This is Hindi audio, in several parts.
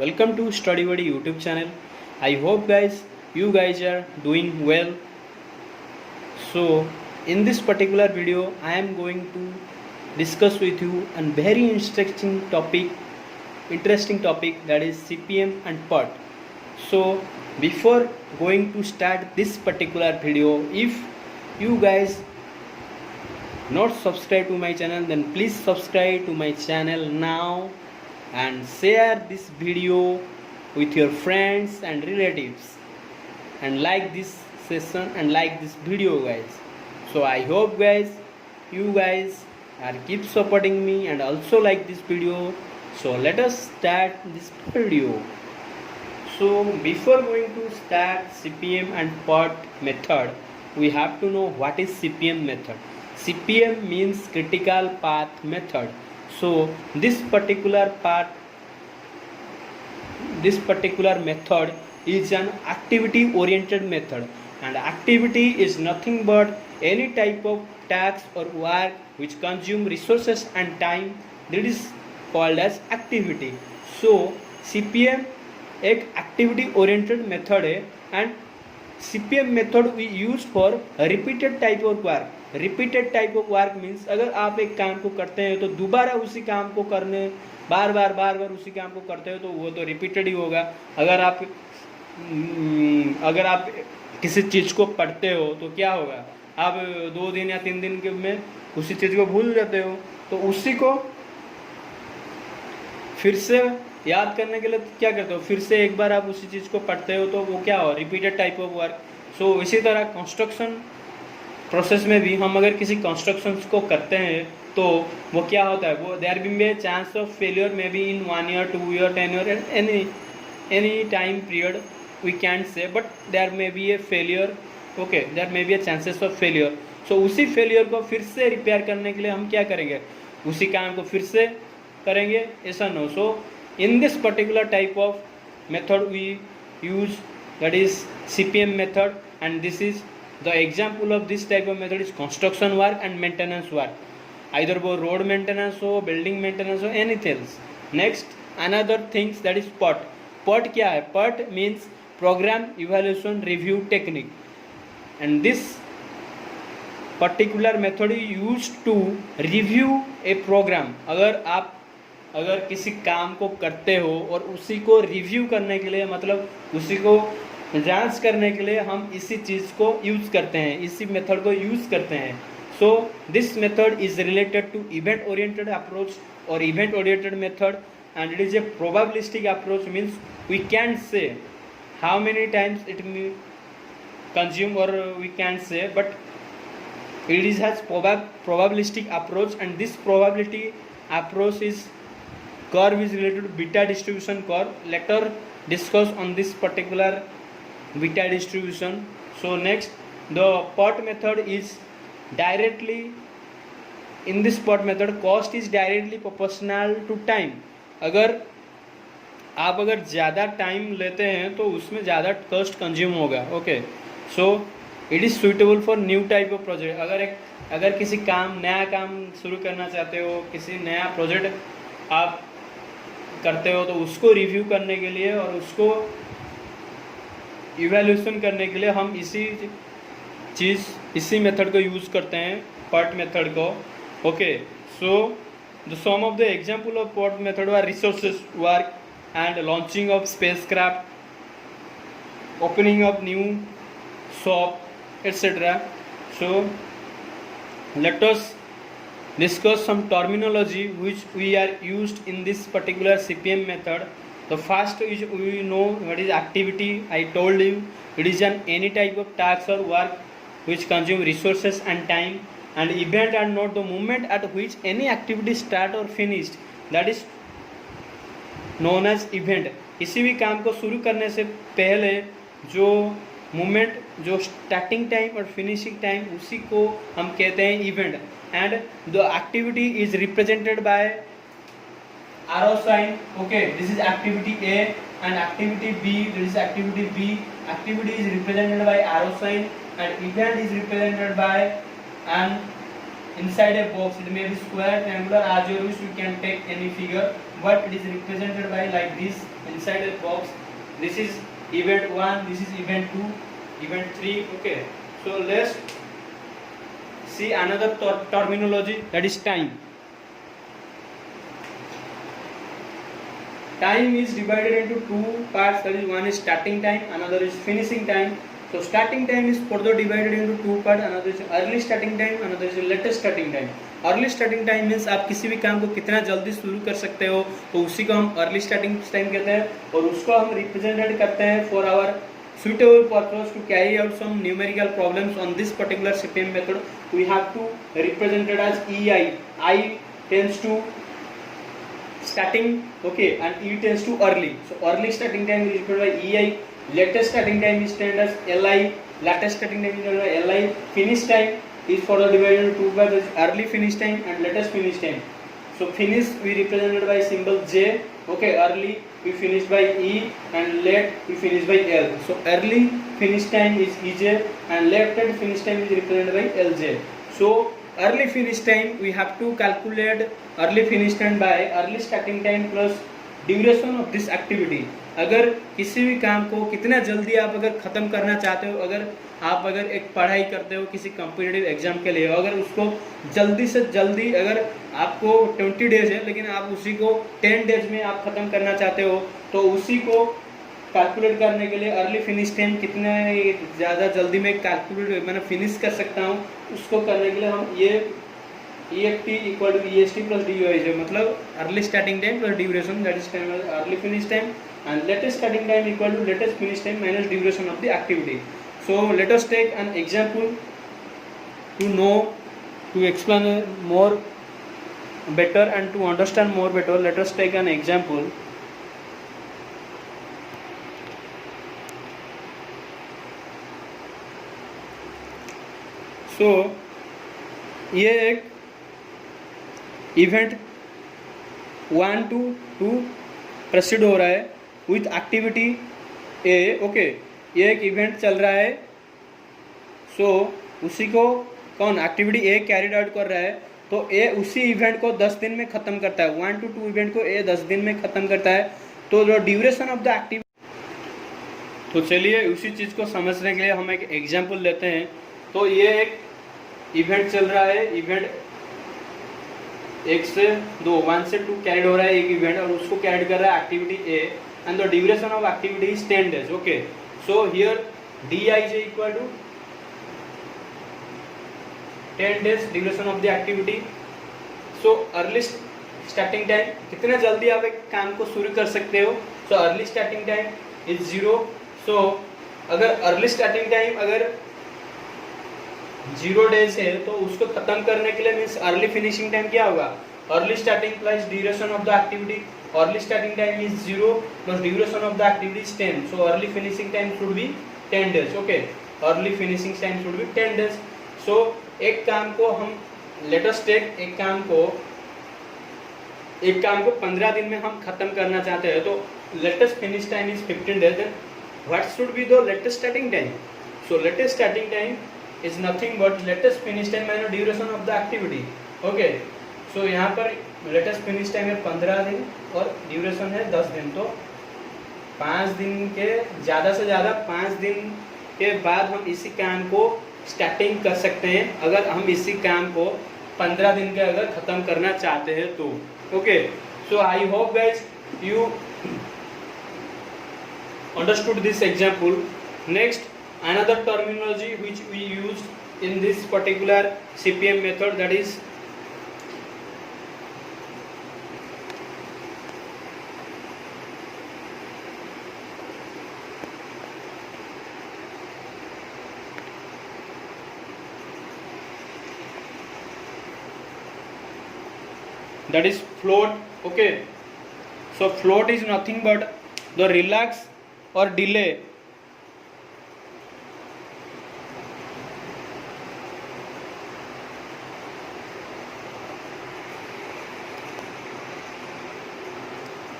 Welcome to Study Buddy YouTube channel. I hope you guys are doing well. So in this particular video I am going to discuss with you a very interesting topic, that is CPM and PERT. So before going to start this particular video, if you guys not subscribe to my channel, then please subscribe to my channel now and share this video with your friends and relatives, and like this session and like this video guys. So I hope you guys are keep supporting me and also like this video. So let us start this video. So before going to start CPM and PERT method, we have to know what is CPM method. CPM means critical path method. So this particular method is an activity oriented method, and activity is nothing but any type of task or work which consume resources and time, that is called as activity. So CPM एक एक्टिविटी ओरिएंटेड मेथड है, and CPM method we use for repeated type of work. Repeated type of work means अगर आप एक काम को करते हैं तो दोबारा उसी काम को करने बार बार उसी काम को करते हो तो वो तो रिपीटेड ही होगा. अगर आप किसी चीज़ को पढ़ते हो तो क्या होगा, आप 2 दिन या 3 दिन के में उसी चीज़ को भूल जाते हो, तो उसी को फिर से याद करने के लिए क्या करते हो, फिर से एक बार आप उसी चीज़ को पढ़ते हो तो वो क्या हो, रिपीटेड टाइप ऑफ वर्क. सो इसी तरह कंस्ट्रक्शन प्रोसेस में भी हम अगर किसी कंस्ट्रक्शन को करते हैं तो वो क्या होता है, वो there will be a chance of failure may be in 1 year 2 year 10 year any time period we can say, but there may be a failure. Okay, there may be a chances of failure. So उसी फेलियर को फिर से रिपेयर करने के लिए हम क्या करेंगे, उसी काम को फिर से करेंगे, ऐसा नो. So in this particular type of method we use, that is CPM method, and this is the example of this type of method is construction work and maintenance work, either वो road maintenance हो, building maintenance हो, anything else. Next another things, that is PERT. PERT क्या है, PERT means program evaluation review technique, and this particular method is used to review a program. अगर किसी काम को करते हो और उसी को रिव्यू करने के लिए, मतलब उसी को जांच करने के लिए हम इसी चीज़ को यूज़ करते हैं, इसी मेथड को यूज़ करते हैं. So this method is related to event oriented approach और event oriented method, and it is a probabilistic approach. Means we can say how many times it may consume, और we can say, but it is has probabilistic approach, and this probability approach is curve is related to beta distribution curve. Later discuss on this particular beta distribution. So next, the PERT method is directly, in this PERT method cost is directly proportional to time. अगर ज़्यादा टाइम लेते हैं तो उसमें ज़्यादा कॉस्ट कंज्यूम होगा. Okay, so it is suitable for new type of project. अगर किसी नया काम शुरू करना चाहते हो, किसी नया प्रोजेक्ट आप करते हो, तो उसको रिव्यू करने के लिए और उसको इवैल्यूएशन करने के लिए हम इसी मेथड को यूज़ करते हैं, PERT मेथड को. Okay, so the sum of the example of PERT method are resources work and launching of spacecraft, opening of new shop, etc. So let us discuss some terminology which we are used in this particular CPM method. The first is, we know what is activity. I told you it is any type of task or work which consume resources and time, and event and not the moment at which any activity start or finished, that is known as event. किसी भी काम को शुरू करने से पहले जो मोमेंट, जो स्टार्टिंग टाइम और फिनिशिंग टाइम, उसी को हम कहते हैं event. And the activity is represented by arrow sign. Okay, this is activity A, and activity B, this is activity B. Activity is represented by arrow sign, and event is represented by, and inside a box, it may be square, triangular, as you wish, you can take any figure, but it is represented by like this. inside a box. This is event 1, this is event 2, event 3. Okay, so let's see another terminology, that is time. Time is divided into two parts, that is one is starting time, another is finishing time. So starting time is further divided into two parts, another is early starting time, another is latest starting time. Early starting time means आप किसी भी काम को कितना जल्दी शुरू कर सकते हो, तो उसी को हम अर्ली स्टार्टिंग टाइम कहते हैं, और उसको हम रिप्रेजेंटेड करते हैं for our suitable purpose to carry out some numerical problems on this particular CPM method. We have to represent it as EI. I tends to starting, okay, and E tends to early. So early starting time is equal to EI. Latest starting time is termed as LI. Latest starting time is termed as LI. Finish time is further divided into two parts, early finish time and latest finish time. So finish we represented by symbol J. Okay, early we finish by E and late we finish by L. So early finish time is EJ and late finish time is represented by LJ. So early finish time we have to calculate early finish time by early starting time plus duration of this activity. अगर किसी भी काम को कितना जल्दी आप अगर ख़त्म करना चाहते हो, अगर एक पढ़ाई करते हो किसी कॉम्पिटिटिव एग्जाम के लिए, अगर उसको जल्दी से जल्दी, अगर आपको 20 डेज है लेकिन आप उसी को 10 डेज में आप ख़त्म करना चाहते हो, तो उसी को कैलकुलेट करने के लिए अर्ली फिनिश टाइम कितना ज़्यादा जल्दी में कैलकुलेट मैंने फिनिश कर सकता हूँ, उसको करने के लिए हम ये EFT equal to EST plus DUI, मतलब early starting time plus duration, that is time early finish time, and latest starting time equal to latest finish time minus duration of the activity. So let us take an example to explain more better and to understand more better. Let us take an example. So ये एक इवेंट 1 to 2 प्रोसीड हो रहा है विथ एक्टिविटी ए. ओके, ये एक इवेंट चल रहा है. सो उसी को कौन एक्टिविटी ए कैरिड आउट कर रहा है, तो ए उसी इवेंट को 10 दिन में ख़त्म करता है. 1 to 2 इवेंट को ए 10 दिन में ख़त्म करता है. तो जो ड्यूरेशन ऑफ द एक्टिविटी, तो चलिए उसी चीज़ को समझने के लिए हम एक एग्जांपल लेते हैं. तो ये एक इवेंट चल रहा है, इवेंट 1 से 2 1 से 2 कैरिड हो रहा है एक इवेंट, और उसको कैरिड कर रहा है activity A, and the duration of activity is 10 days. Okay, so here DIJ equal to 10 days duration of the activity. So early starting time, कितना जल्दी आप एक काम को शुरू कर सकते हो. सो अर्ली स्टार्टिंग टाइम इज 0. सो अगर अर्ली स्टार्टिंग टाइम अगर 0 डेज है, तो उसको खत्म करने के लिए मीन्स अर्ली फिनिशिंग टाइम क्या होगा, early starting plus duration of the activity. Early starting time is 0 plus duration of the activity is 10. So early finishing time should be 10 days. Okay, early finishing time should be 10 days. So एक काम को हम लेटेस्ट टेक एक काम को 15 दिन में हम खत्म करना चाहते हैं, तो latest finish time is 15 days. Then what should be the latest starting time. So latest starting time is nothing but latest finish time minus duration of the activity. Okay, so यहाँ पर latest finish time है 15 दिन और duration है 10 दिन. तो 5 दिन के ज़्यादा से ज़्यादा 5 दिन के बाद हम इसी काम को स्टार्टिंग कर सकते हैं, अगर हम इसी काम को 15 दिन के अगर ख़त्म करना चाहते हैं तो. Okay, so I hope guys you understood this example. Next, another terminology which we used in this particular CPM method, that is float. Okay, so float is nothing but the relax or delay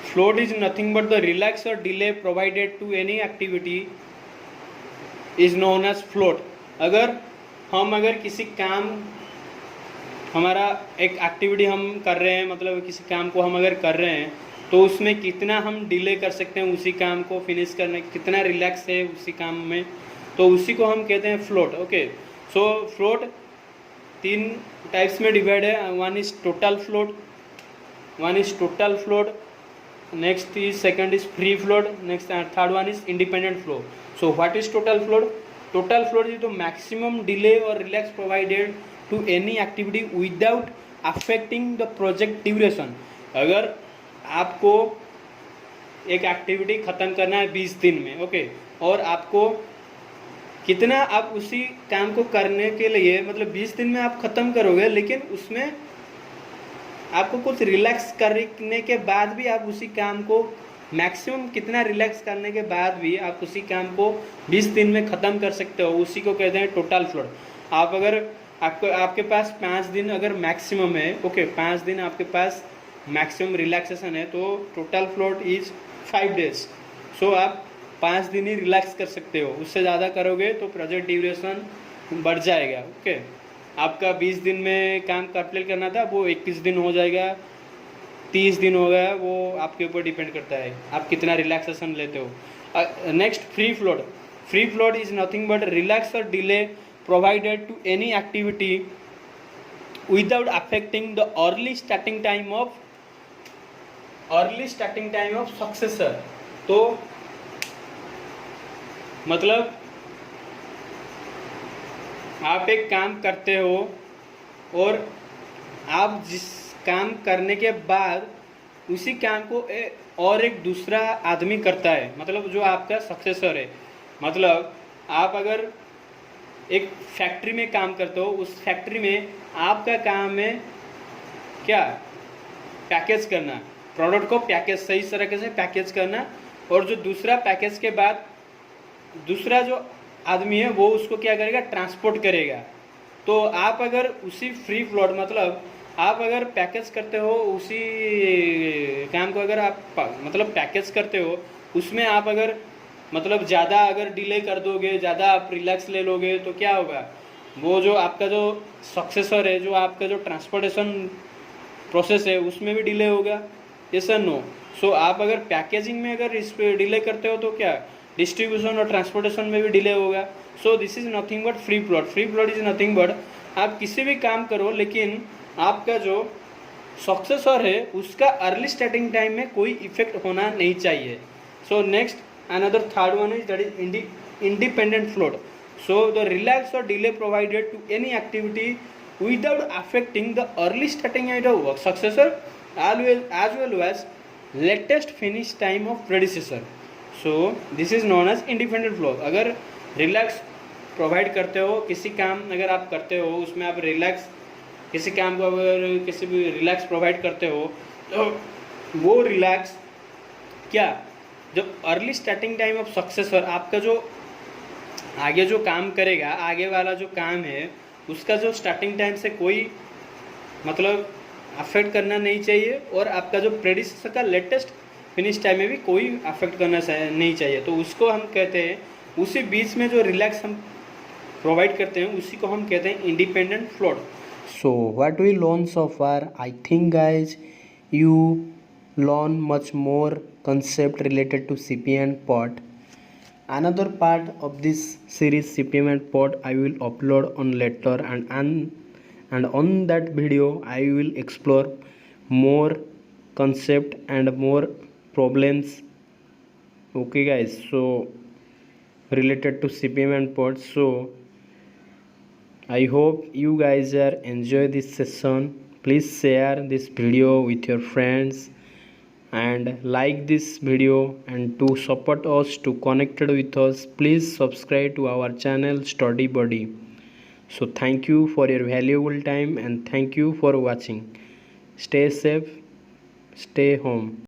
float is nothing but the relax or delay provided to any activity is known as float. अगर किसी काम, हमारा एक एक्टिविटी हम कर रहे हैं, मतलब किसी काम को हम अगर कर रहे हैं, तो उसमें कितना हम डिले कर सकते हैं उसी काम को फिनिश करने, कितना रिलैक्स है उसी काम में, तो उसी को हम कहते हैं float. Okay, so float 3 types में डिवाइड है। One is total float, next is second is free float, next third one is independent flow. So what is total float? Total float is the maximum delay और relax provided to any activity without affecting the project duration. अगर आपको एक एक्टिविटी ख़त्म करना है 20 दिन में, ओके, और आपको कितना आप उसी काम को करने के लिए, मतलब 20 दिन में आप ख़त्म करोगे, लेकिन उसमें आपको कुछ रिलैक्स करने के बाद भी आप उसी काम को मैक्सिमम कितना रिलैक्स करने के बाद भी आप उसी काम को 20 दिन में ख़त्म कर सकते हो, उसी को कहते हैं टोटल फ्लोट। आप अगर आपके पास 5 दिन अगर मैक्सिमम है, ओके, 5 दिन आपके पास मैक्सिमम रिलैक्सेशन है, तो टोटल फ्लोट इज 5 डेज। सो आप 5 दिन ही रिलैक्स कर सकते हो, उससे ज़्यादा करोगे तो प्रोजेक्ट ड्यूरेशन बढ़ जाएगा। ओके, आपका 20 दिन में काम कंप्लीट करना था, वो 21 दिन हो जाएगा, 30 दिन हो गया, वो आपके ऊपर डिपेंड करता है आप कितना रिलैक्सेशन लेते हो। Next free float is nothing but relax और delay provided to any activity without affecting the early starting time of successor. तो मतलब आप एक काम करते हो और आप जिस काम करने के बाद उसी काम को और एक दूसरा आदमी करता है, मतलब जो आपका सक्सेसर है। मतलब आप अगर एक फैक्ट्री में काम करते हो, उस फैक्ट्री में आपका काम है क्या, पैकेज करना, प्रोडक्ट को पैकेज सही तरीके से पैकेज करना, और जो दूसरा पैकेज के बाद दूसरा जो आदमी है वो उसको क्या करेगा, ट्रांसपोर्ट करेगा। तो आप अगर उसी फ्री फ्लोट, मतलब आप अगर पैकेज करते हो उसी काम को, अगर आप मतलब पैकेज करते हो, उसमें आप अगर मतलब ज़्यादा अगर डिले कर दोगे, ज़्यादा आप रिलैक्स ले लोगे, तो क्या होगा, वो जो आपका जो सक्सेसर है, जो आपका जो ट्रांसपोर्टेशन प्रोसेस है, उसमें भी डिले होगा। यस और नो? सो आप अगर पैकेजिंग में अगर इस पर डिले करते हो तो क्या डिस्ट्रीब्यूशन और ट्रांसपोर्टेशन में भी डिले होगा। So this is nothing but free float is nothing but आप किसी भी काम करो, लेकिन आपका जो सक्सेसर है उसका अर्ली स्टार्टिंग टाइम में कोई इफेक्ट होना नहीं चाहिए। So next another third one is that is independent float. So the relax or delay provided to any activity without affecting the early starting age of work successor as well as latest finish time of predecessor. So this is known as independent float. अगर रिलैक्स प्रोवाइड करते हो, किसी काम अगर आप करते हो उसमें आप रिलैक्स, किसी काम को अगर किसी भी रिलैक्स प्रोवाइड करते हो, तो वो रिलैक्स क्या, जो early starting time of successor, आपका जो आगे जो काम करेगा, आगे वाला जो काम है, उसका जो स्टार्टिंग टाइम से कोई मतलब अफेक्ट करना नहीं चाहिए, और आपका जो प्रेडिसेसर का लेटेस्ट फिनिश टाइम में भी कोई अफेक्ट करना नहीं चाहिए। तो उसको हम कहते हैं, उसी बीच में जो रिलैक्स हम प्रोवाइड करते हैं उसी को हम कहते हैं independent float. So what we learn so far, I think guys you learn much more concept related to CPM and pod. Another part of this series CPM and pod I will upload on later, and on that video I will explore more concept and more problems. Okay guys, so related to CPM and pod. So I hope you guys are enjoy this session. Please share this video with your friends and like this video, and to support us to connected with us, please subscribe to our channel Study Buddy. So thank you for your valuable time and thank you for watching. Stay safe, stay home.